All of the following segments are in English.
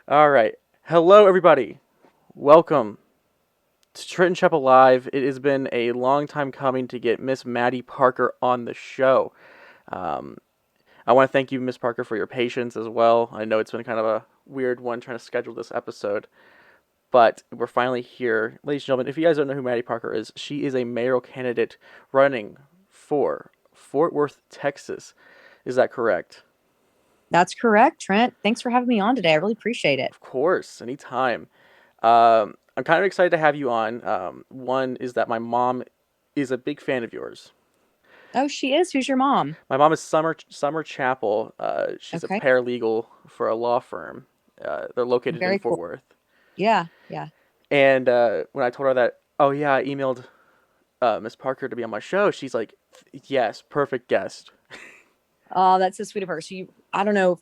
All right. Hello, everybody. Welcome to Trenton Chappell Live. It has been a long time coming to get Miss Mattie Parker on the show. Um, I want to thank you, Miss Parker, for your patience as well. I know it's been kind of a weird one trying to schedule this episode, but we're finally here. Ladies and gentlemen, if you guys don't know who Mattie Parker is, she is a mayoral candidate running for Fort Worth, Texas. Is that correct? That's correct, Trent. Thanks for having me on today. I really appreciate it. Of course, anytime. I'm kind of excited to have you on. One is that my mom is a big fan of yours. Oh, she is. Who's your mom? My mom is Summer Chappell. She's a Okay. paralegal for a law firm. They're located in Very Fort cool. Worth. Yeah. Yeah. And when I told her that, oh yeah, I emailed Miss Parker to be on my show, she's like, yes, perfect guest. Oh, that's so sweet of her. I don't know if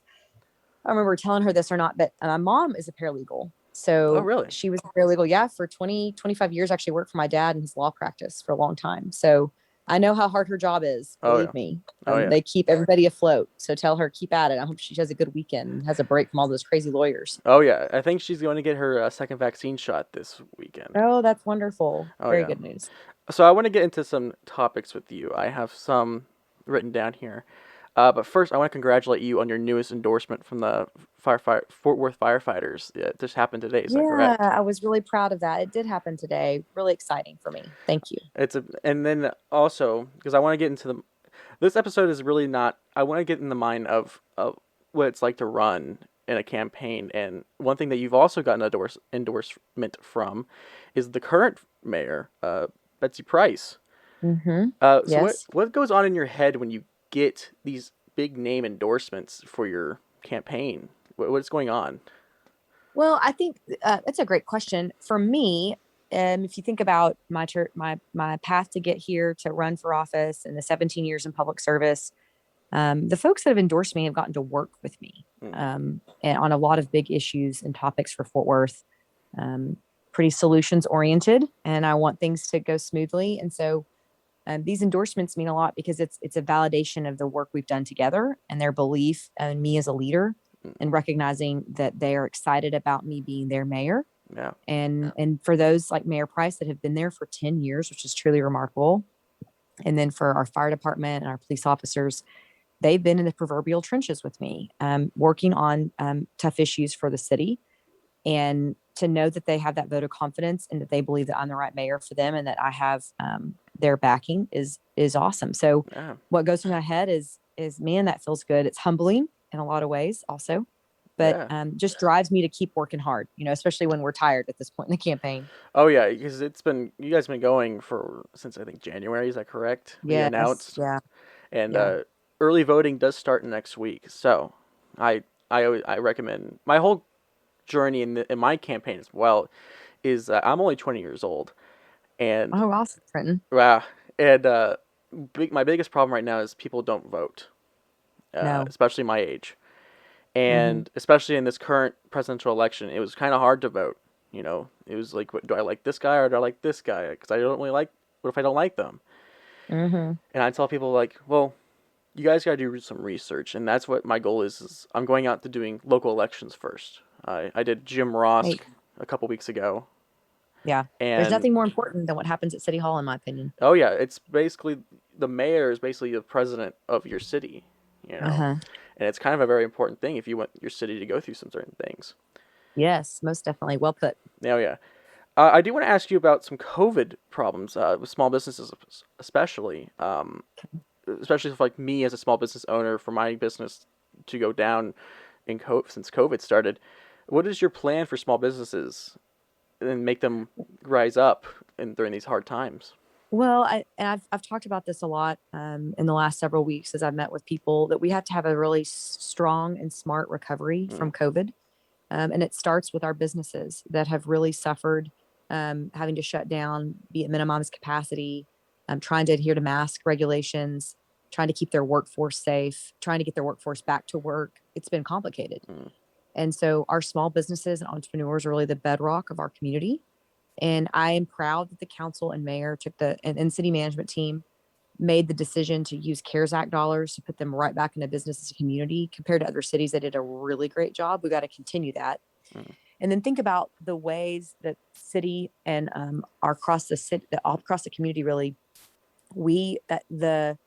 I remember telling her this or not, but my mom is a paralegal. Oh So really? she was a paralegal, yeah, for 20, 25 years. Actually worked for my dad in his law practice for a long time. So I know how hard her job is. Oh yeah. Believe me. Oh yeah. They keep everybody afloat. So tell her, keep at it. I hope she has a good weekend and has a break from all those crazy lawyers. Oh yeah. I think she's going to get her second vaccine shot this weekend. Oh, that's wonderful. Oh Very yeah. good news. So I want to get into some topics with you. I have some written down here. But first, I want to congratulate you on your newest endorsement from the Fort Worth firefighters. It just happened today. Is that Yeah, correct? I was really proud of that. It did happen today. Really exciting for me. Thank you. And then also because I want to get into the. This episode is really not. I want to get in the mind of what it's like to run in a campaign. And one thing that you've also gotten endorsement from is the current mayor, Betsy Price. Mm-hmm. So Yes. what goes on in your head when you get these big name endorsements for your campaign? What's going on? Well, I think that's a great question for me. If you think about my path to get here to run for office and the 17 years in public service, the folks that have endorsed me have gotten to work with me Mm, and on a lot of big issues and topics for Fort Worth. Um, Pretty solutions oriented, and I want things to go smoothly. And so these endorsements mean a lot because it's a validation of the work we've done together and their belief in me as a leader, mm, and recognizing that they are excited about me being their mayor. yeah, And for those like Mayor Price that have been there for 10 years, which is truly remarkable. And then for our fire department and our police officers, they've been in the proverbial trenches with me, working on tough issues for the city. And to know that they have that vote of confidence and that they believe that I'm the right mayor for them and that I have their backing is awesome. So yeah, what goes through my head is man, that feels good. It's humbling in a lot of ways also, but yeah. just drives me to keep working hard, especially when we're tired at this point in the campaign. Oh yeah, because it's been you guys been going for since I think January. Is that correct? When you Yes. announced, Yeah. and Yeah. early voting does start next week. So I I recommend my whole journey in my campaign as well is I'm only 20 years old and Oh, awesome, Trenton. wow and my biggest problem right now is people don't vote, No. especially my age. Hmm. And especially in this current presidential election, it was kind of hard to vote. You know, it was like, do I like this guy or do I like this guy? Because I don't really like. What if I don't like them? Hmm. And I tell people like, well, you guys got to do some research, and that's what my goal is I'm going out to doing local elections first. I did Jim Ross Hey, a couple weeks ago, yeah. There's and nothing more important than what happens at City Hall, in my opinion. oh yeah, it's basically the mayor is basically the president of your city, you know, Uh-huh. and it's kind of a very important thing if you want your city to go through some certain things. Yes, most definitely. Well put. Oh yeah, I do want to ask you about some COVID problems with small businesses, especially, especially if, like me as a small business owner, for my business to go down in since COVID started. What is your plan for small businesses and make them rise up during these hard times? Well, I've talked about this a lot in the last several weeks as I've met with people that we have to have a really strong and smart recovery Mm, from COVID. And it starts with our businesses that have really suffered, having to shut down, be at minimized capacity, trying to adhere to mask regulations, trying to keep their workforce safe, trying to get their workforce back to work. It's been complicated. mm, And so our small businesses and entrepreneurs are really the bedrock of our community. And I am proud that the council and mayor took and city management team made the decision to use CARES Act dollars to put them right back in the business as a community. Compared to other cities that did a really great job, we got to continue that. Mm. And then think about the ways that city and are across the city, across the community, really, that the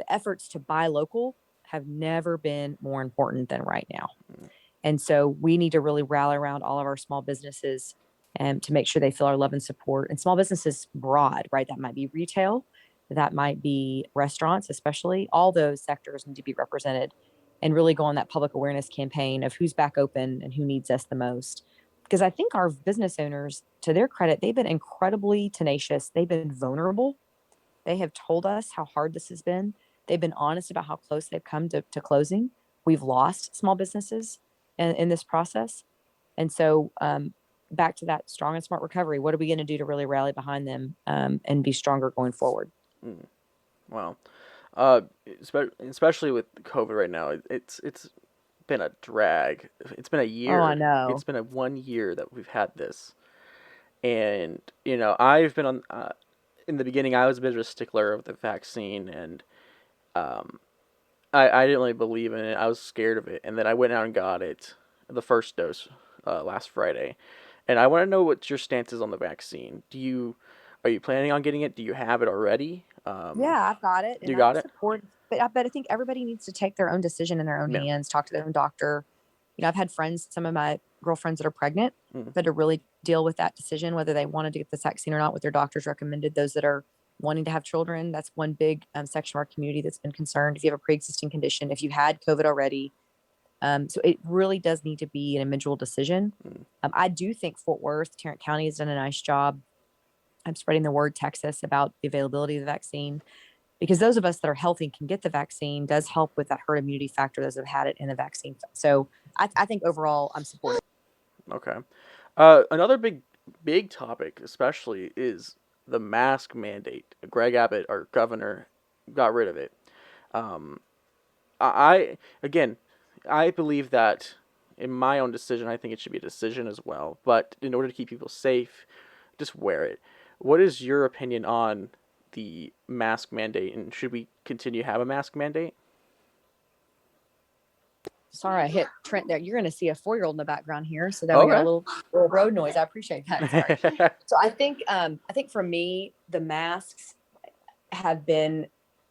efforts to buy local have never been more important than right now. Mm. And so we need to really rally around all of our small businesses and to make sure they feel our love and support. And small businesses broad, right? That might be retail, that might be restaurants, especially. All those sectors need to be represented and really go on that public awareness campaign of who's back open and who needs us the most. Because I think our business owners, to their credit, they've been incredibly tenacious. They've been vulnerable. They have told us how hard this has been. They've been honest about how close they've come to closing. We've lost small businesses in this process. And so, back to that strong and smart recovery, what are we going to do to really rally behind them and be stronger going forward? Mm. Wow. Uh, especially with COVID right now, it's been a drag. It's been a Oh, I year. It's know. been a 1 year that we've had this, and I've been on. In the beginning, I was a bit of a stickler of the vaccine, and um, I didn't really believe in it. I was scared of it, and then I went out and got it, the first dose, last Friday, and I want to know what your stance is on the vaccine. Are you planning on getting it? Do you have it already? Yeah, I've got it You and I got it? support, but I think everybody needs to take their own decision in their own Yeah. hands, talk to their own doctor. I've had friends, some of my girlfriends that are pregnant, Mm. that to really deal with that decision, whether they wanted to get this vaccine or not, what their doctors recommended. Those that are wanting to have children, that's one big section of our community that's been concerned. If you have a pre-existing condition, if you had COVID already, so it really does need to be an individual decision. Mm. I do think Fort Worth, Tarrant County has done a nice job. I'm spreading the word Texas about the availability of the vaccine because those of us that are healthy and can get the vaccine does help with that herd immunity factor. Those that have had it in the vaccine. So I think overall I'm supportive. Okay. Another big topic, especially, is the mask mandate. Greg Abbott, our governor, got rid of it. Um, again, I believe that in my own decision, I think it should be a decision as well. But in order to keep people safe, just wear it. What is your opinion on the mask mandate, and should we continue to have a mask mandate? Sorry, I hit Trent there. You're going to see a 4-year-old in the background here, so that we got a Okay. little road noise. I appreciate that. Sorry. So I think for me, the masks have been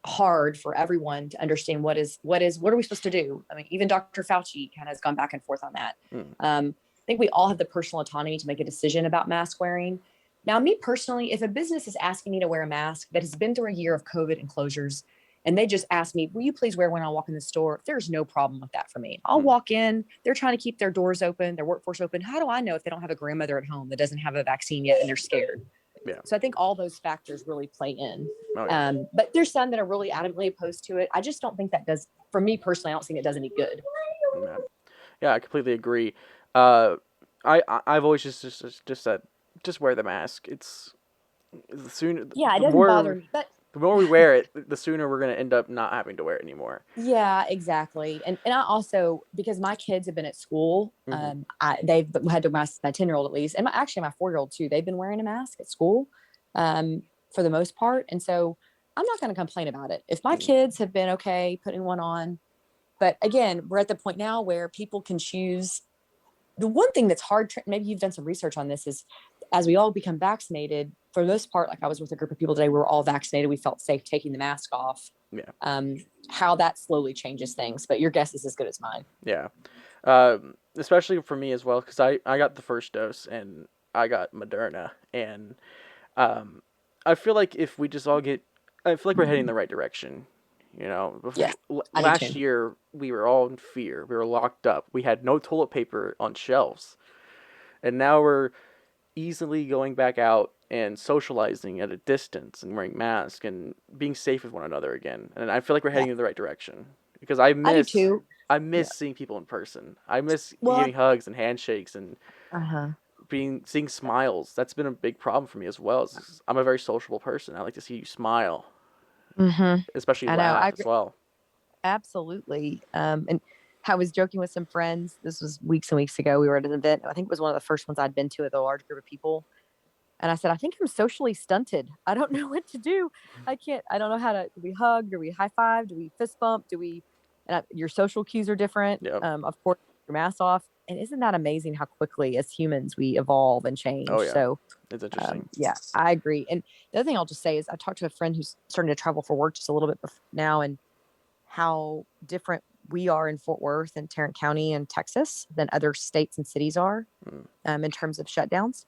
hard for everyone to understand what are we supposed to do. I mean, even Dr. Fauci kind of has gone back and forth on that. Mm. I think we all have the personal autonomy to make a decision about mask wearing. Now, me personally, if a business is asking me to wear a mask that has been through a year of COVID and closures, and they just ask me, will you please wear one when I walk in the store? There's no problem with that for me. I'll Mm. walk in. They're trying to keep their doors open, their workforce open. How do I know if they don't have a grandmother at home that doesn't have a vaccine yet and they're scared? Yeah. So I think all those factors really play in. Oh yeah. But there's some that are really adamantly opposed to it. I just don't think that does, for me personally, I don't think it does any good. Yeah. Yeah, I completely agree. Uh, I've always just said, just wear the mask. It's the sooner Yeah, it the doesn't bother more me. But the more we wear it, the sooner we're gonna end up not having to wear it anymore. yeah, exactly. And I also, because my kids have been at school, Hmm. they've had to mask, my 10-year-old at least, and actually my 4-year-old too. They've been wearing a mask at school, for the most part, and so I'm not going to complain about it. If my Mm. kids have been okay putting one on, but again, we're at the point now where people can choose. The one thing that's hard, maybe you've done some research on this, is as we all become vaccinated, for the most part, like I was with a group of people today, we were all vaccinated. We felt safe taking the mask off. Yeah. Um, how that slowly changes things, but your guess is as good as mine. Yeah. Especially for me as well, because I got the first dose and I got Moderna, and um, I feel like if we just all get, I feel like we're heading in the right direction. Yeah, I do Last too. year we were all in fear. We were locked up. We had no toilet paper on shelves, and now we're easily going back out and socializing at a distance and wearing masks and being safe with one another again. And I feel like we're Yeah, heading in the right direction because I do too. I Yeah. miss seeing people in person. I miss Well, giving hugs and handshakes and uh-huh. being seeing smiles. That's been a big problem for me as well. I'm a very sociable person. I like to see you smile, Mm-hmm. especially I know. I laugh as agree. well. Absolutely. And I was joking with some friends. This was weeks and weeks ago. We were at an event. I think it was one of the first ones I'd been to with a large group of people. And I said, I think I'm socially stunted. I don't know what to do. I don't know how to, do we hug? Do we high five? Do we fist bump? Your social cues are different. Yep. Of course, your mask off. And isn't that amazing how quickly as humans we evolve and Oh change? yeah, So it's interesting. yeah, I agree. And the other thing I'll just say is I talked to a friend who's starting to travel for work just a little bit now, and how different we are in Fort Worth and Tarrant County and Texas than other states and cities are Mm. in terms of shutdowns.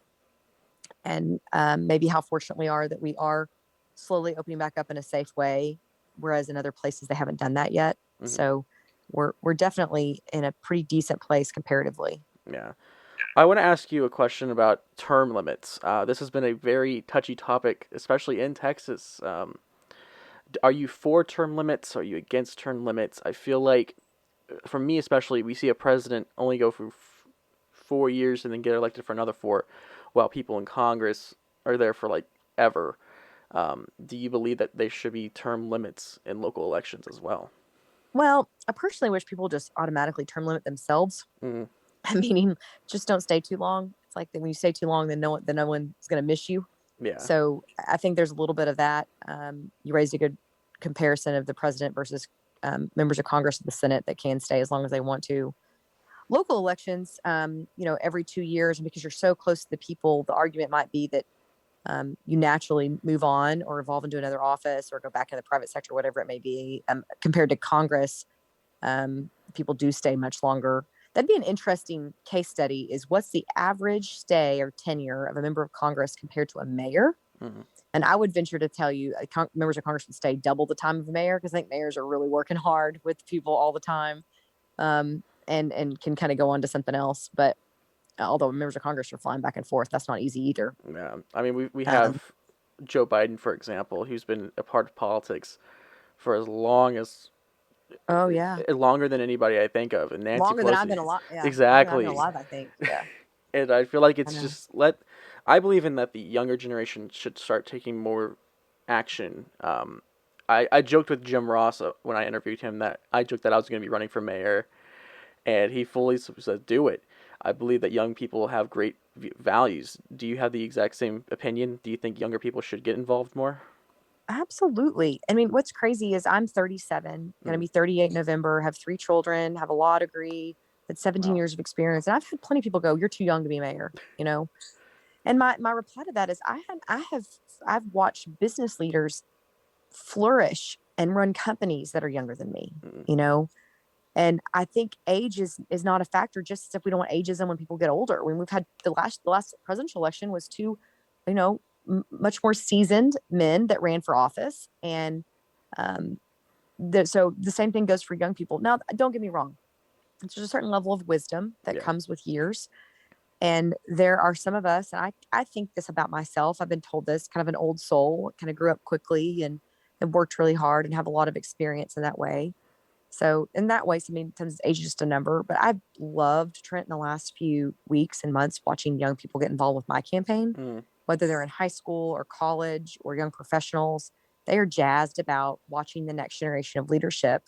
And maybe how fortunate we are that we are slowly opening back up in a safe way, whereas in other places they haven't done that yet. Hmm. So we're definitely in a pretty decent place comparatively. Yeah. I want to ask you a question about term limits. This has been a very touchy topic, especially in Texas. Are you for term limits? Are you against term limits? I feel like, for me especially, we see a president only go for 4 years and then get elected for another four, while people in Congress are there for like ever. Do you believe that there should be term limits in local elections as well? Well, I personally wish people just automatically term limit themselves, Mm, meaning just don't stay too long. It's like that when you stay too long, then no one's going to miss you. yeah. So I think there's a little bit of that. You raised a good comparison of the president versus members of Congress and the Senate that can stay as long as they want to. Local elections, every 2 years, and because you're so close to the people, the argument might be that you naturally move on or evolve into another office or go back into the private sector, whatever it may be. Compared to Congress, people do stay much longer. That'd be an interesting case study is what's the average stay or tenure of a member of Congress compared to a mayor? Mm, And I would venture to tell you members of Congress would stay double the time of a mayor because I think mayors are really working hard with people all the time, and can kind of go on to something else. But although members of Congress are flying back and forth, that's not easy either. yeah. I mean, we Um, have Joe Biden, for example, who's been a part of politics for as long as oh yeah, longer than anybody I think of, and Nancy longer than I've Pelosi. been alive. Yeah, longer than I've been Exactly. alive. I think. Yeah, And I feel like I it's know. just let. I believe in that the younger generation should start taking more action. I joked with Jim Ross when I interviewed him that I joked that I was going to be running for mayor, and he fully said, "Do it." I believe that young people have great values. Do you have the exact same opinion? Do you think younger people should get involved more? Absolutely. I mean, what's crazy is I'm 37, going to Mm, be 38 in November, have 3 children, have a law degree, had 17 wow. years of experience. And I've had plenty of people go, "You're too young to be mayor," you know? And my reply to that is I've watched business leaders flourish and run companies that are younger than me, Mm, you know? And I think age is not a factor, just as if we don't want ageism when people get older. When we've had the last presidential election was two, you know, much more seasoned men that ran for office, and um, so the same thing goes for young people. Now, don't get me wrong, there's a certain level of wisdom that yeah. comes with years, and there are some of us, and I think this about myself. I've been told this, kind of an old soul, kind of grew up quickly and have worked really hard and have a lot of experience in that way. So in that way, sometimes age is just a number. But I've loved Trent in the last few weeks and months watching young people get involved with my campaign, Mm, whether they're in high school or college or young professionals. They are jazzed about watching the next generation of leadership.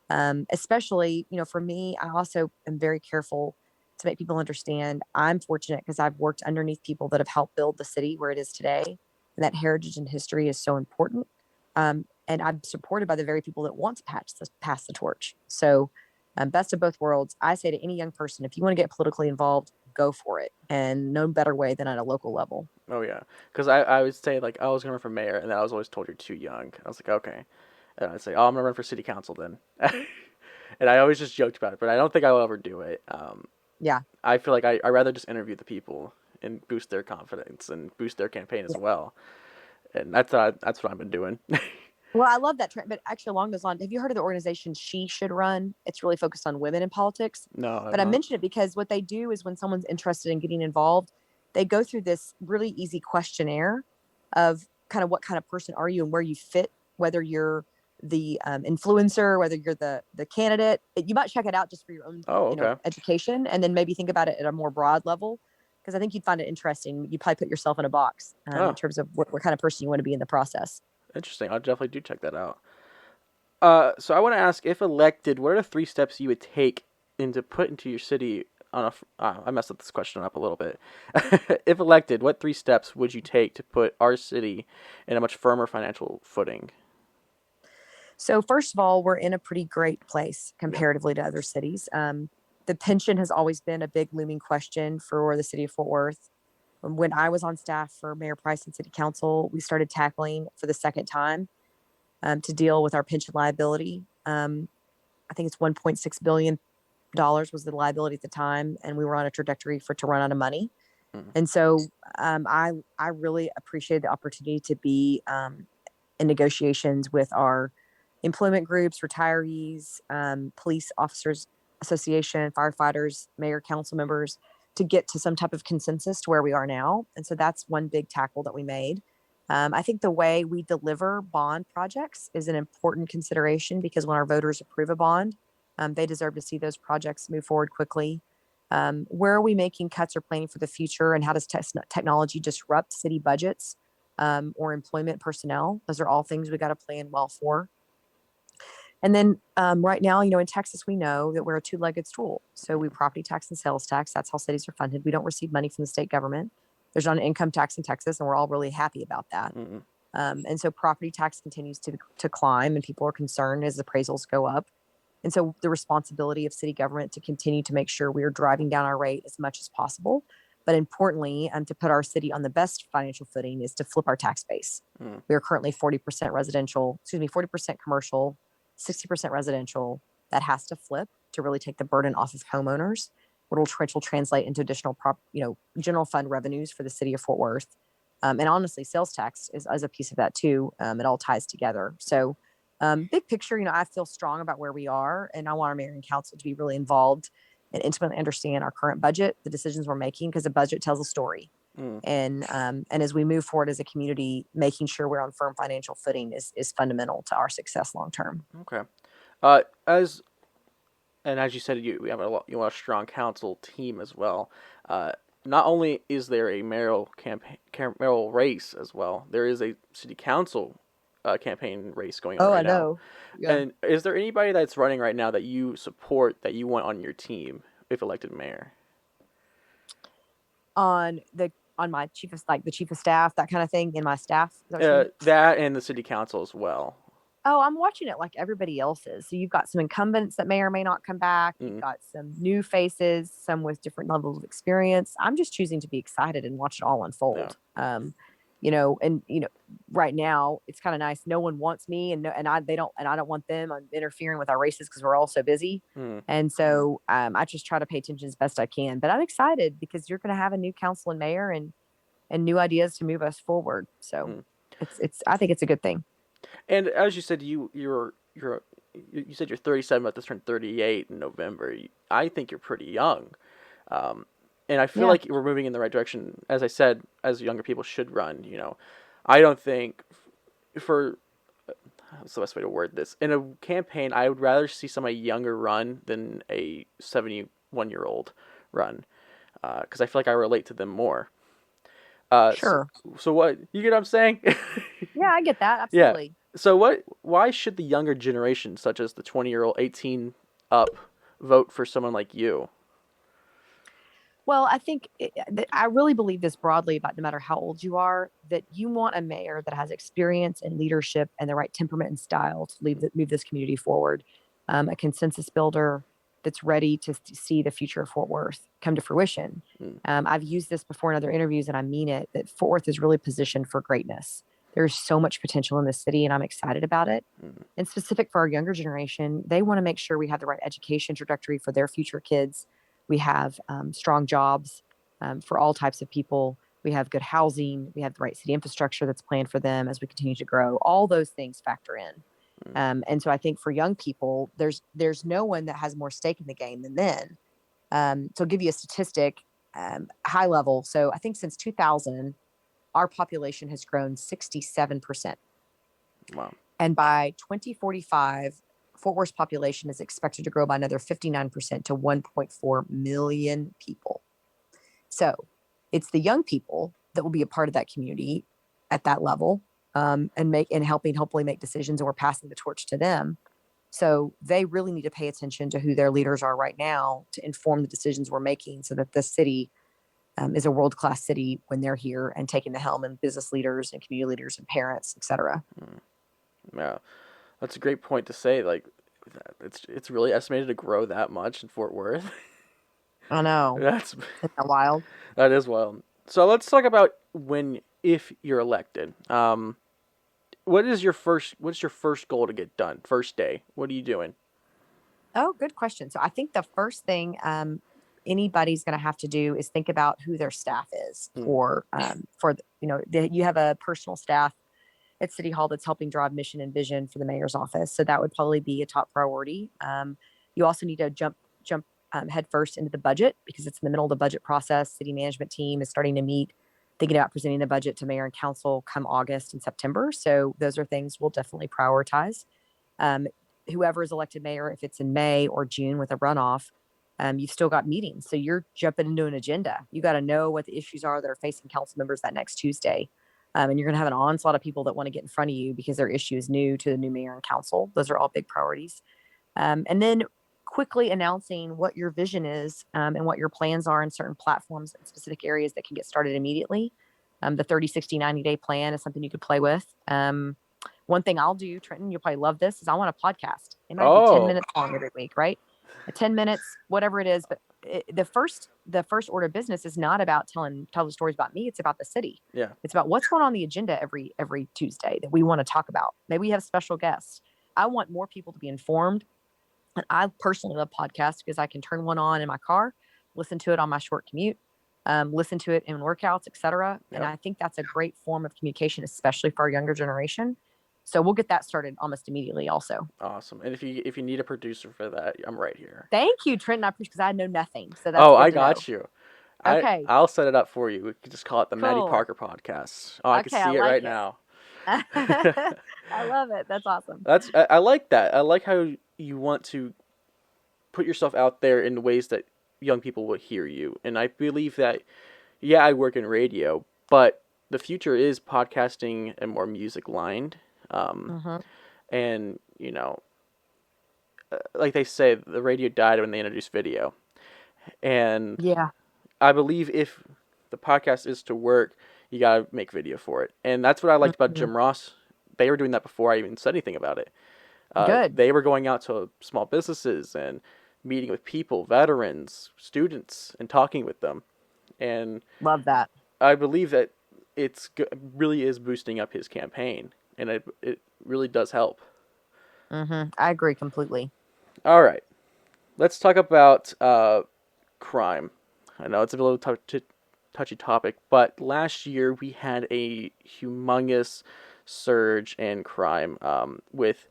Especially, for me, I also am very careful to make people understand I'm fortunate because I've worked underneath people that have helped build the city where it is today. And that heritage and history is so important. And I'm supported by the very people that want to pass the torch. So, best of both worlds. I say to any young person, if you want to get politically involved, go for it. And no better way than at a local level. oh yeah. Because I would say like I was gonna run for mayor, and then I was always told you're too young. I was like, okay. And I'd say, oh, I'm gonna run for city council then. And I always just joked about it, but I don't think I will ever do it. Yeah. I feel like I rather just interview the people and boost their confidence and boost their campaign as Yeah. well. And that's what I've been doing. Well, I love that trend. But actually, along those lines, have you heard of the organization She Should Run? It's really focused on women in politics. No, I'm But I not. mention it because what they do is when someone's interested in getting involved, they go through this really easy questionnaire of kind of what kind of person are you and where you fit, whether you're the influencer, whether you're the candidate. You might check it out just for your own, Oh, okay. education, and then maybe think about it at a more broad level. Because I think you'd find it interesting. You probably put yourself in a box in Oh, terms of what kind of person you want to be in the process. interesting. I'll definitely do check that out. So I want to ask, if elected, what are the 3 steps you would take into put into your city on a? I messed up this question up a little bit. If elected, what 3 steps would you take to put our city in a much firmer financial footing? So first of all, we're in a pretty great place Yeah. comparatively to other cities. The pension has always been a big looming question for the city of Fort Worth. When I was on staff for Mayor Price and City Council, we started tackling for the second time to deal with our pension liability. I think it's $1.6 billion was the liability at the time, and we were on a trajectory for to run out of money. Mm. And so I really appreciated the opportunity to be in negotiations with our employment groups, retirees, police officers association, firefighters, mayor, council members to get to some type of consensus to where we are now. And so that's one big tackle that we made. I think the way we deliver bond projects is an important consideration because when our voters approve a bond, they deserve to see those projects move forward quickly. Where are we making cuts or planning for the future, and how does technology disrupt city budgets or employment personnel? Those are all things we got to plan well for. And then right now, in Texas, we know that we're a two-legged stool. So we property tax and sales tax. That's how cities are funded. We don't receive money from the state government. There's not an income tax in Texas, and we're all really happy about that. Mm. And so property tax continues to climb, and people are concerned as appraisals go up. And so the responsibility of city government to continue to make sure we are driving down our rate as much as possible. But importantly, to put our city on the best financial footing is to flip our tax base. Mm. We are currently 40% residential, 40% commercial, 60% residential. That has to flip to really take the burden off of homeowners, which will translate into additional general fund revenues for the city of Fort Worth. And honestly, sales tax is a piece of that too. It all ties together. So big picture, I feel strong about where we are, and I want our mayor and council to be really involved and intimately understand our current budget, the decisions we're making, because the budget tells a story. Mm. And as we move forward as a community, making sure we're on firm financial footing is fundamental to our success long term. Okay. As and as you said, we have you want a strong council team as well. Uh, Not only is there a mayoral race as well, there is a city council campaign race going on Oh, right I now. know. Yeah. And is there anybody that's running right now that you support that you want on your team if elected mayor? On my the chief of staff, that kind of thing in my staff. Is that what you mean? That and the city council as well. Oh, I'm watching it like everybody else is. So you've got some incumbents that may or may not come back. You've Mm. got some new faces, some with different levels of experience. I'm just choosing to be excited and watch it all Yeah. unfold. And right now it's kind of nice. No one wants me, and no, and I they don't, and I don't want them interfering with our races because we're all so busy. Mm. And so I just try to pay attention as best I can. But I'm excited because you're going to have a new council and mayor and new ideas to move us forward. So Mm. it's I think it's a good thing. And as you said, you said you're 37, but this turned 38 in November. I think you're pretty young, um, and I feel Yeah, like we're moving in the right direction. As I said, as younger people should run. I don't think for what's the best way to word this in a campaign. I would rather see somebody younger run than a 71-year-old run, because I feel like I relate to them more. Uh, so, sure. so what you get what I'm saying? Yeah, I get that. Yeah. Absolutely. So why should the younger generation, such as the 20-year-old, 18 up, vote for someone like you? Well, I think I really believe this broadly about no matter how old you are, that you want a mayor that has experience and leadership and the right temperament and style to move this community forward. A consensus builder that's ready to see the future of Fort Worth come to fruition. Mm. I've used this before in other interviews, and I mean it, that Fort Worth is really positioned for greatness. There's so much potential in this city, and I'm excited about it. Mm. And specific for our younger generation, they want to make sure we have the right education trajectory for their future kids. We have strong jobs for all types of people. We have good housing. We have the right city infrastructure that's planned for them as we continue to grow. All those things factor in. Mm. And so I think for young people, there's no one that has more stake in the game than them. So I'll give you a statistic, high level. So I think since 2000, our population has grown 67%. Wow. And by 2045, Fort Worth's population is expected to grow by another 59% to 1.4 million people. So it's the young people that will be a part of that community at that level, and helping hopefully make decisions, and we're passing the torch to them. So they really need to pay attention to who their leaders are right now to inform the decisions we're making so that the city is a world-class city when they're here and taking the helm, and business leaders and community leaders and parents, et cetera. Mm. Yeah, that's a great point to say. Like, it's really estimated to grow that much in Fort Worth. I know. That's Isn't that wild? that is wild. So let's talk about if you're elected. What's your first goal to get done? First day. What are you doing? Oh, good question. So I think the first thing anybody's going to have to do is think about who their staff is Mm. for you have a personal staff at City Hall that's helping drive mission and vision for the mayor's office. So that would probably be a top priority. You also need to jump headfirst into the budget because it's in the middle of the budget process. City management team is starting to meet, thinking about presenting the budget to mayor and council come August and September. So those are things we'll definitely prioritize. Um, Whoever is elected mayor, if it's in May or June with a runoff, you've still got meetings. So you're jumping into an agenda. You got to know what the issues are that are facing council members that next Tuesday. And you're going to have an onslaught of people that want to get in front of you because their issue is new to the new mayor and council. Those are all big priorities. And then quickly announcing what your vision is and what your plans are in certain platforms and specific areas that can get started immediately. The 30, 60, 90-day plan is something you could play with. One thing I'll do, Trenton, you'll probably love this, is I want a podcast. It might be 10 Oh, minutes long every week, right? 10 minutes, whatever it is. But the first order of business is not about tell the stories about me. It's about the city. yeah. It's about what's going on the agenda every Tuesday that we want to talk about. Maybe we have special guests. I want more people to be informed. And I personally love podcasts because I can turn one on in my car, listen to it on my short commute, listen to it in workouts, etc. And Yep. I think that's a great form of communication, especially for our younger generation. So we'll get that started almost immediately. Also, Awesome. And if you need a producer for that, I'm right here. thank you, Trenton. I appreciate because I know nothing, so that's Oh, good I to know. got you. Okay, I'll set it up for you. We could just call it the Maddie cool. Parker podcast. Oh, I can Okay, I see it like right it. now. I love it. That's awesome. I like that. I like how you want to put yourself out there in ways that young people will hear you. And I believe that yeah, I work in radio, but the future is podcasting and more music lined. Um, Hmm. and like they say, the radio died when they introduced video. And Yeah. I believe if the podcast is to work, you gotta make video for it. And that's what I liked about Hmm. Jim Ross. They were doing that before I even said anything about it. Good. They were going out to small businesses and meeting with people, veterans, students, and talking with them. And Love that. I believe that really is boosting up his campaign, and it really does help. I agree completely. All right, let's talk about crime. I know it's a little touchy topic, but last year we had a humongous surge in crime with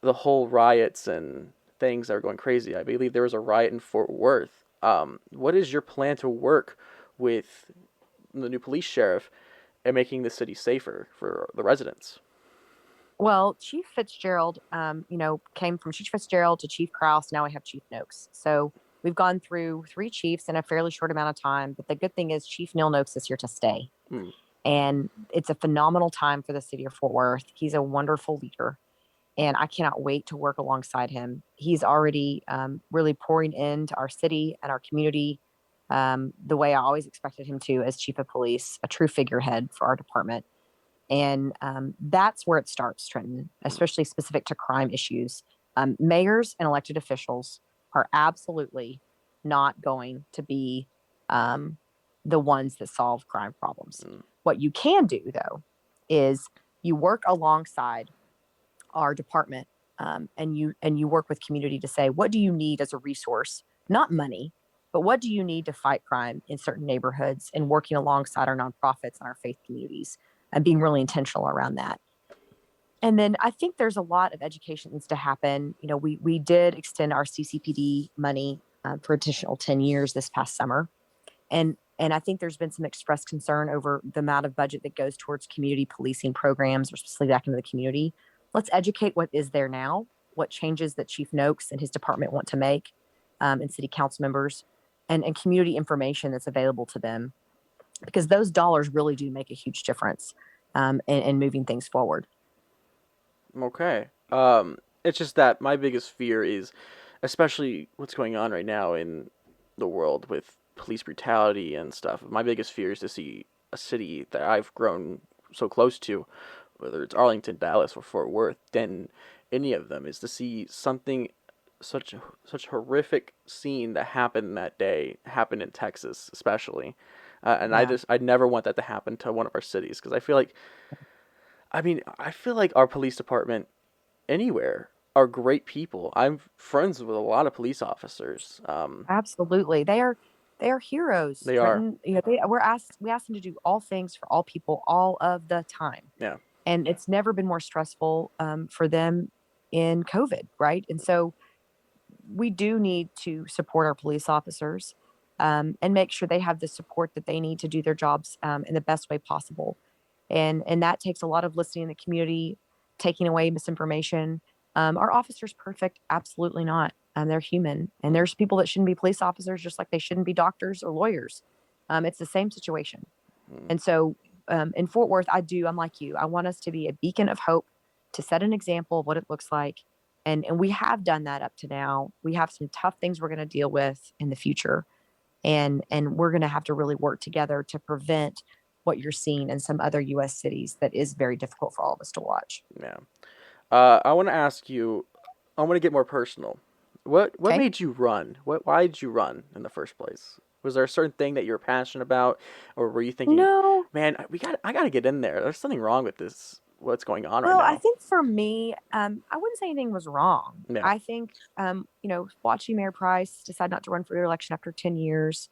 the whole riots and things that are going crazy. I believe there was a riot in Fort Worth. What is your plan to work with the new police sheriff and making the city safer for the residents? Well, Chief Fitzgerald, came from Chief Fitzgerald to Chief Kraus. Now we have Chief Noakes. So we've gone through three chiefs in a fairly short amount of time. But the good thing is Chief Neil Noakes is here to stay. Hmm. And it's a phenomenal time for the city of Fort Worth. He's a wonderful leader. And I cannot wait to work alongside him. He's already really pouring into our city and our community the way I always expected him to as chief of police, a true figurehead for our department. And that's where it starts, Trenton, especially specific to crime issues. Mayors and elected officials are absolutely not going to be um, the ones that solve crime problems. Hmm. What you can do, though, is you work alongside our department and you work with community to say, what do you need as a resource? Not money, but what do you need to fight crime in certain neighborhoods, and working alongside our nonprofits and our faith communities and being really intentional around that. And then I think there's a lot of education that needs to happen. We did extend our CCPD money for additional 10 years this past summer. And I think there's been some expressed concern over the amount of budget that goes towards community policing programs or specifically back into the community. Let's educate what is there now, what changes that Chief Noakes and his department want to make, and city council members, and community information that's available to them, because those dollars really do make a huge difference in moving things forward. Okay. It's just that my biggest fear is, especially what's going on right now in the world with police brutality and stuff. My biggest fear is to see a city that I've grown so close to, whether it's Arlington, Dallas, or Fort Worth, Denton, any of them, is to see something. such horrific scene that happened that day happened in Texas, especially. And Yeah, I never want that to happen to one of our cities because I feel like our police department anywhere are great people. I'm friends with a lot of police officers. absolutely. They are heroes, They are. Trenton. We asked them to do all things for all people all of the time. Yeah. And it's never been more stressful for them in COVID, right? And so we do need to support our police officers and make sure they have the support that they need to do their jobs in the best way possible. And that takes a lot of listening in the community, taking away misinformation. Our officers perfect? Absolutely not. They're human, and Mm, there's people that shouldn't be police officers, just like they shouldn't be doctors or lawyers. It's the same situation. mm, And so in Fort Worth, I'm like you. I want us to be a beacon of hope, to set an example of what it looks like. And we have done that up to now. We have some tough things we're going to deal with in the future. And we're going to have to really work together to prevent what you're seeing in some other US cities that is very difficult for all of us to watch. yeah. I want to ask you. I want to get more personal. What Okay. made you run? Why did you run in the first place? Was there a certain thing that you were passionate about, or were you thinking, No, man, I got to get in there. There's something wrong with this. What's going on right well, I now? think for me, I wouldn't say anything was wrong. Yeah. I think, watching Mayor Price decide not to run for re-election after 10 years,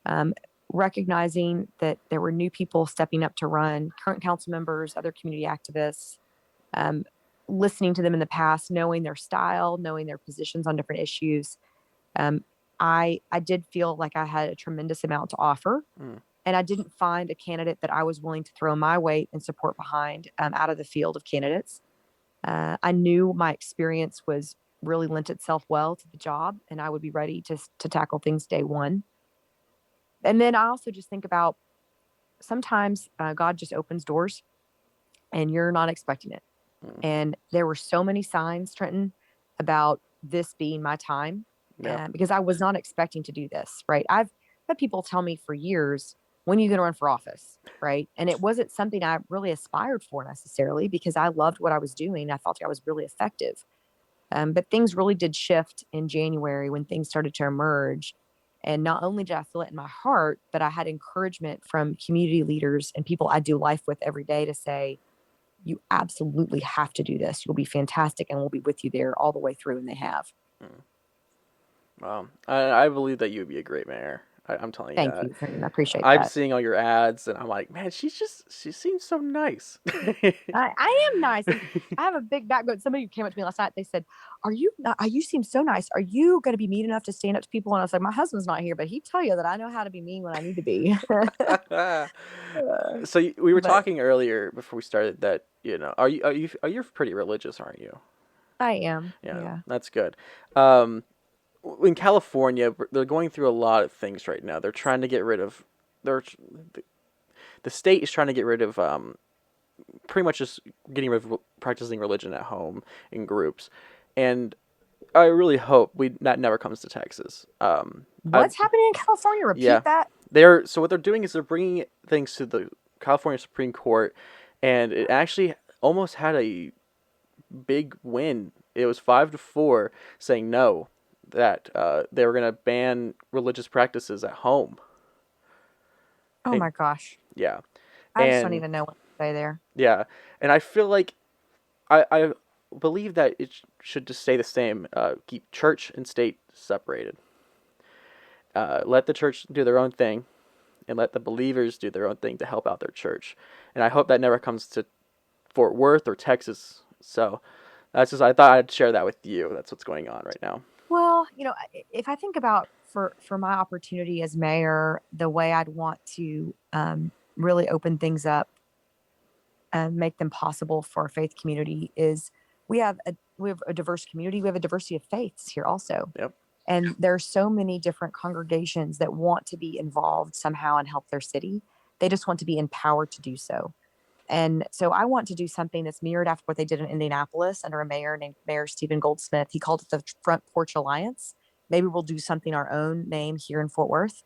um, recognizing that there were new people stepping up to run, current council members, other community activists, um, listening to them in the past, knowing their style, knowing their positions on different issues. Um, I did feel like I had a tremendous amount to offer, Mm, and I didn't find a candidate that I was willing to throw my weight and support behind out of the field of candidates. I knew my experience was really lent itself well to the job, and I would be ready to tackle things day one. And then I also just think about sometimes God just opens doors, and you're not expecting it. mm, And there were so many signs, Trenton, about this being my time yeah. because I was not expecting to do this, right? I've had people tell me for years, when are you going to run for office, right? And it wasn't something I really aspired for necessarily because I loved what I was doing. I felt like I was really effective. But things really did shift in January when things started to emerge. And not only did I feel it in my heart, but I had encouragement from community leaders and people I do life with every day to say, you absolutely have to do this. You'll be fantastic and we'll be with you there all the way through. And they have. Mm. Wow. I believe that you would be a great mayor. I'm telling you Thank that. you, Trenton. I appreciate I'm that. seeing all your ads, and I'm like, man, she seems so nice. I am nice. And I have a big backbone. Somebody came up to me last night. They said, are you not, you seem so nice. Are you going to be mean enough to stand up to people? And I was like, my husband's not here, but he'd tell you that I know how to be mean when I need to be. So we were But talking earlier before we started that are you pretty religious, aren't you? I am. Yeah, Yeah. that's good. Um, in California, they're going through a lot of things right now. They're trying to get rid of they're the state is trying to get rid of pretty much just getting rid of practicing religion at home in groups, and I really hope we that never comes to Texas. I What's happening in California? Yeah, Repeat that. what they're doing is they're bringing things to the California Supreme Court, and it actually almost had a big win. It was 5-4 saying no, that they were going to ban religious practices at home. Oh And, my gosh. yeah, I just don't and even know what to say there. yeah, and I feel like I believe that it should just stay the same. Keep church and state separated. Let the church do their own thing, and let the believers do their own thing to help out their church. And I hope that never comes to Fort Worth or Texas. So that's just I thought I'd share that with you. That's what's going on right now. Well, if I think about for my opportunity as mayor, the way I'd want to really open things up and make them possible for our faith community is we have a diverse community. We have a diversity of faiths here also. Yep. And there are so many different congregations that want to be involved somehow and help their city. They just want to be empowered to do so. And so I want to do something that's mirrored after what they did in Indianapolis under a mayor named Mayor Stephen Goldsmith. He called it the Front Porch Alliance. Maybe we'll do something our own name here in Fort Worth.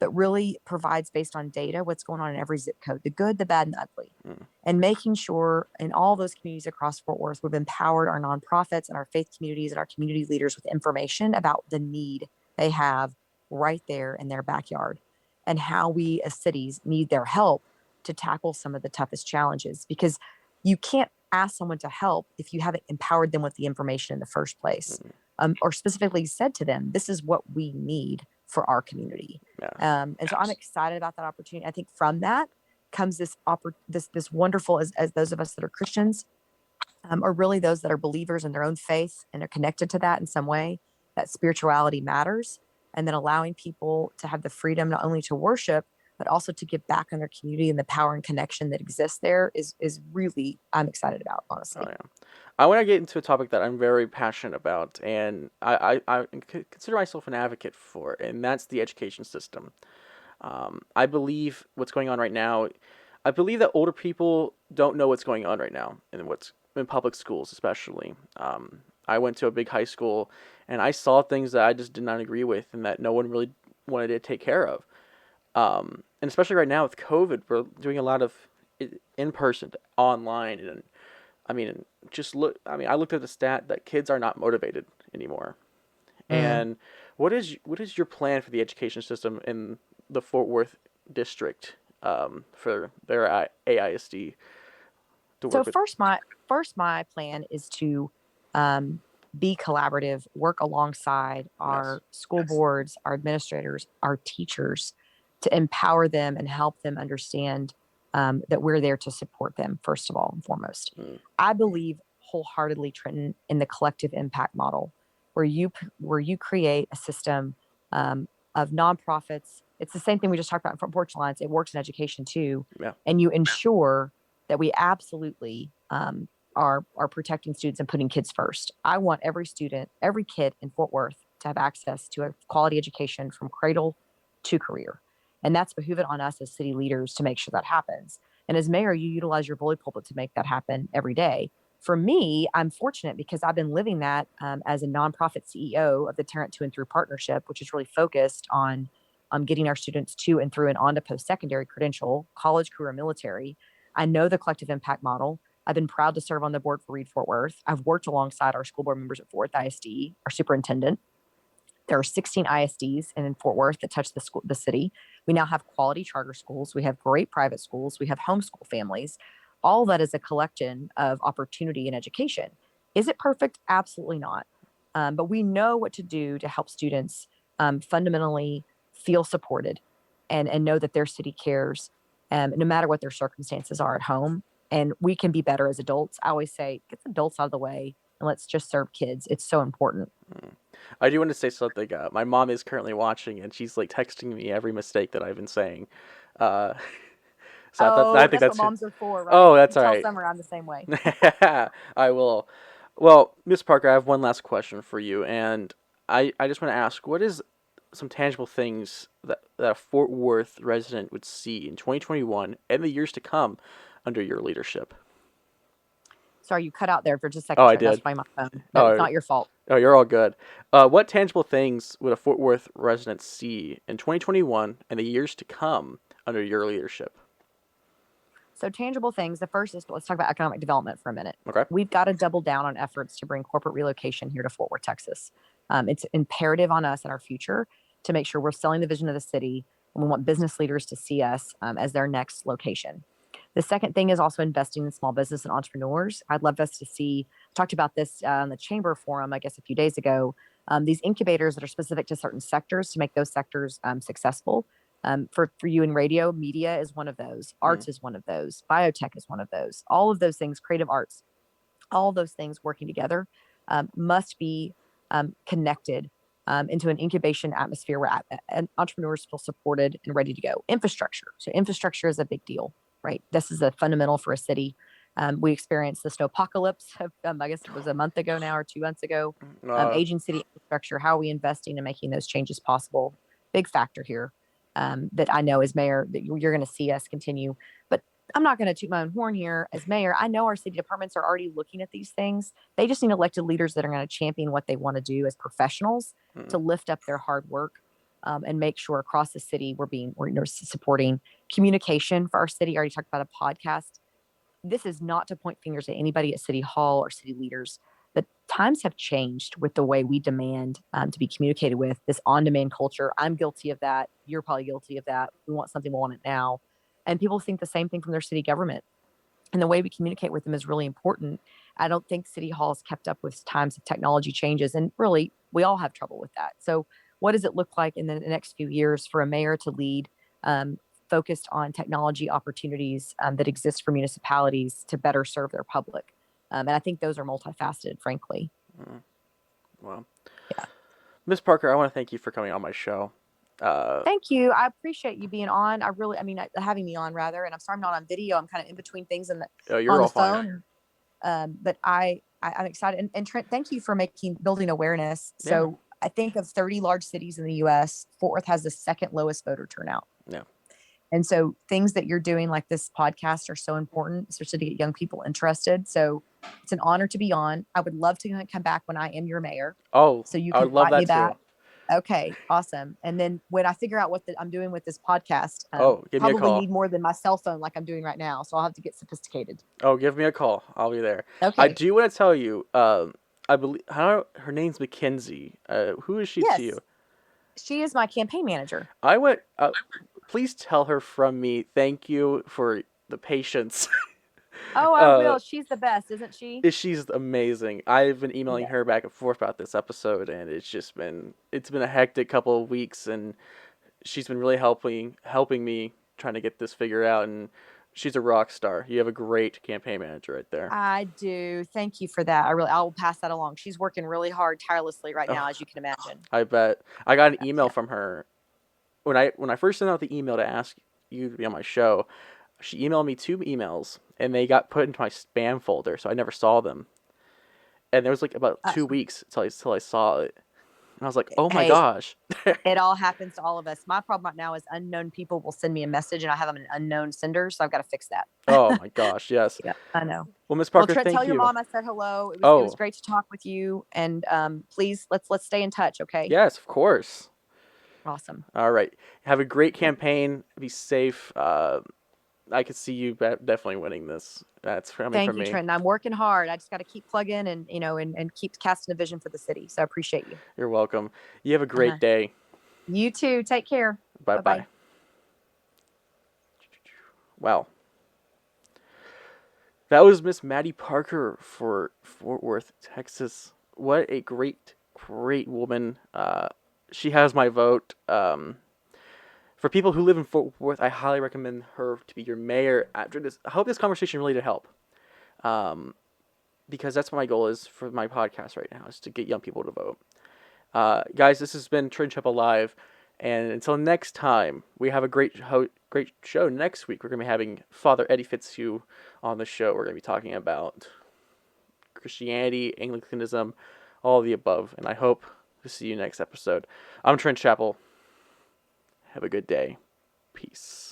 but really provides based on data what's going on in every zip code, the good, the bad, and the ugly. Mm. And making sure in all those communities across Fort Worth, we've empowered our nonprofits and our faith communities and our community leaders with information about the need they have right there in their backyard and how we as cities need their help to tackle some of the toughest challenges. Because you can't ask someone to help if you haven't empowered them with the information in the first place, Mm. or specifically said to them, this is what we need for our community. Yeah. And so I'm excited about that opportunity. I think from that comes this wonderful, as those of us that are Christians, or really those that are believers in their own faith and are connected to that in some way, that spirituality matters. And then allowing people to have the freedom not only to worship, but also to give back in their community, and the power and connection that exists there is really, I'm excited about, Oh honestly. yeah. I want to get into a topic that I'm very passionate about, and I consider myself an advocate for, and that's the education system. I believe what's going on right now. I believe that older people don't know what's going on right now, and what's in public schools, especially. I went to a big high school, and I saw things that I just did not agree with, and that no one really wanted to take care of. And especially right now with COVID, we're doing a lot of in person, online, and I mean, just look. I mean, I looked at the stat that kids are not motivated anymore. Mm. And what is your plan for the education system in the Fort Worth district, for their AISD to So work with? first my plan is to um, be collaborative, work alongside Yes. our school boards, our administrators, our teachers, to empower them and help them understand that we're there to support them. First of all and foremost, Mm. I believe wholeheartedly, Trenton, in the collective impact model, where you create a system of nonprofits. It's the same thing we just talked about from Porch Lines. It works in education too, Yeah. and you ensure that we absolutely are protecting students and putting kids first. I want every student, every kid in Fort Worth to have access to a quality education from cradle to career. And that's behooving on us as city leaders to make sure that happens. And as mayor, you utilize your bully pulpit to make that happen every day. For me, I'm fortunate because I've been living that as a nonprofit CEO of the Tarrant To and Through Partnership, which is really focused on getting our students to and through and on to post secondary credential, college, career, military. I know the collective impact model. I've been proud to serve on the board for Reed Fort Worth. I've worked alongside our school board members at Fort Worth ISD, our superintendent. There are 16 ISDs in Fort Worth that touch the city. We now have quality charter schools. We have great private schools. We have homeschool families. All that is a collection of opportunity and education. Is it perfect? Absolutely not. But we know what to do to help students fundamentally feel supported and know that their city cares, no matter what their circumstances are at home. And we can be better as adults. I always say, get the adults out of the way and let's just serve kids. It's so important. Mm. I do want to say something. My mom is currently watching, and she's like texting me every mistake that I've been saying. Uh, so I Oh, think that's what that's. moms are for, right? Oh, that's You all tell right. Summer I'm the same way. I will. Well, Miss Parker, I have one last question for you, and I just want to ask, what is some tangible things that a Fort Worth resident would see in 2021 and the years to come under your leadership? Sorry, you cut out there for just a Oh, second, I Trent. That's did. probably my phone. No, it's Oh, not your fault. oh, you're all good. What tangible things would a Fort Worth resident see in 2021 and the years to come under your leadership? So tangible things. The first is, let's talk about economic development for a minute. Okay. We've got to double down on efforts to bring corporate relocation here to Fort Worth, Texas. It's imperative on us in our future to make sure we're selling the vision of the city, and we want business leaders to see us as their next location. The second thing is also investing in small business and entrepreneurs. I'd love us to see, talked about this on the chamber forum, I guess, a few days ago, these incubators that are specific to certain sectors to make those sectors successful. For you in radio, media is one of those, Mm. arts is one of those, biotech is one of those. All of those things, creative arts, all of those things working together must be connected into an incubation atmosphere where entrepreneurs feel supported and ready to go. Infrastructure. So, infrastructure is a big deal, right? This is a fundamental for a city. We experienced the snow apocalypse, I guess it was a month ago now or 2 months ago. Uh, Aging city infrastructure, how are we investing and making those changes possible? Big factor here that I know as mayor that you're going to see us continue. But I'm not going to toot my own horn here as mayor. I know our city departments are already looking at these things. They just need elected leaders that are going to champion what they want to do as professionals to mm. lift up their hard work. and make sure across the city we're supporting communication for our city. I already talked about a podcast. This is not to point fingers at anybody at City Hall or city leaders, but times have changed with the way we demand to be communicated with. This on-demand culture. I'm guilty of that. You're probably guilty of that. We want something, we want it now. And people think the same thing from their city government. And the way we communicate with them is really important. I don't think City Hall has kept up with times of technology changes. And really, we all have trouble with that. So, what does it look like in the next few years for a mayor to lead um, focused on technology opportunities that exist for municipalities to better serve their public? And I think those are multifaceted, frankly. Mm. Well, Yeah. Miss Parker, I want to thank you for coming on my show. Thank you. I appreciate you being on. Having me on rather. And I'm sorry I'm not on video. I'm kind of in between things You're on all the fine. phone. But I'm excited. And Trent, thank you for building awareness. Yeah. So I think of 30 large cities in the U.S., Fort Worth has the second lowest voter turnout. Yeah. And so things that you're doing like this podcast are so important, especially to get young people interested. So it's an honor to be on. I would love to come back when I am your mayor. Oh, So you I can would love invite me that back. too. Okay, awesome. And then when I figure out what I'm doing with this podcast, Give me a probably call. need more than my cell phone like I'm doing right now. So I'll have to get sophisticated. Oh, give me a call. I'll be there. Okay. I do want to tell you, I believe her name's Mackenzie. Who is she to you? Yes, she is my campaign manager. I went. Please tell her from me. Thank you for the patience. Oh, I will. She's the best, isn't she? She's amazing. I've been emailing Yeah. her back and forth about this episode, and it's been a hectic couple of weeks, and she's been really helping me trying to get this figured out, and she's a rock star. You have a great campaign manager right there. I do. Thank you for that. I will pass that along. She's working really hard, tirelessly right now, as you can imagine. I bet. I got an email from her when I first sent out the email to ask you to be on my show. She emailed me 2 emails, and they got put into my spam folder, so I never saw them. And there was like about 2 weeks till I saw it, and I was like, "Oh my gosh!" It all happens to all of us. My problem right now is unknown people will send me a message, and I have them an unknown sender, so I've got to fix that. Oh my gosh, yes. Yeah, I know. Well, Miss Parker, Trent, thank tell you. your mom I said hello. It was great to talk with you, and please let's stay in touch, okay? Yes, of course. Awesome. All right. Have a great campaign. Be safe. I could see you definitely winning this. That's coming Thank from you, me. Trenton. I'm working hard. I just got to keep plugging and and keep casting a vision for the city. So I appreciate you. You're welcome. You have a great day. You too. Take care. Bye-bye. Wow. That was Miss Mattie Parker for Fort Worth, Texas. What a great woman. She has my vote. For people who live in Fort Worth, I highly recommend her to be your mayor after this. I hope this conversation really did help. Because that's what my goal is for my podcast right now, is to get young people to vote. Guys, this has been Trenton Chappell Live. And until next time, we have a great show next week. We're going to be having Father Eddie Fitzhugh on the show. We're going to be talking about Christianity, Anglicanism, all of the above. And I hope to see you next episode. I'm Trenton Chappell. Have a good day. Peace.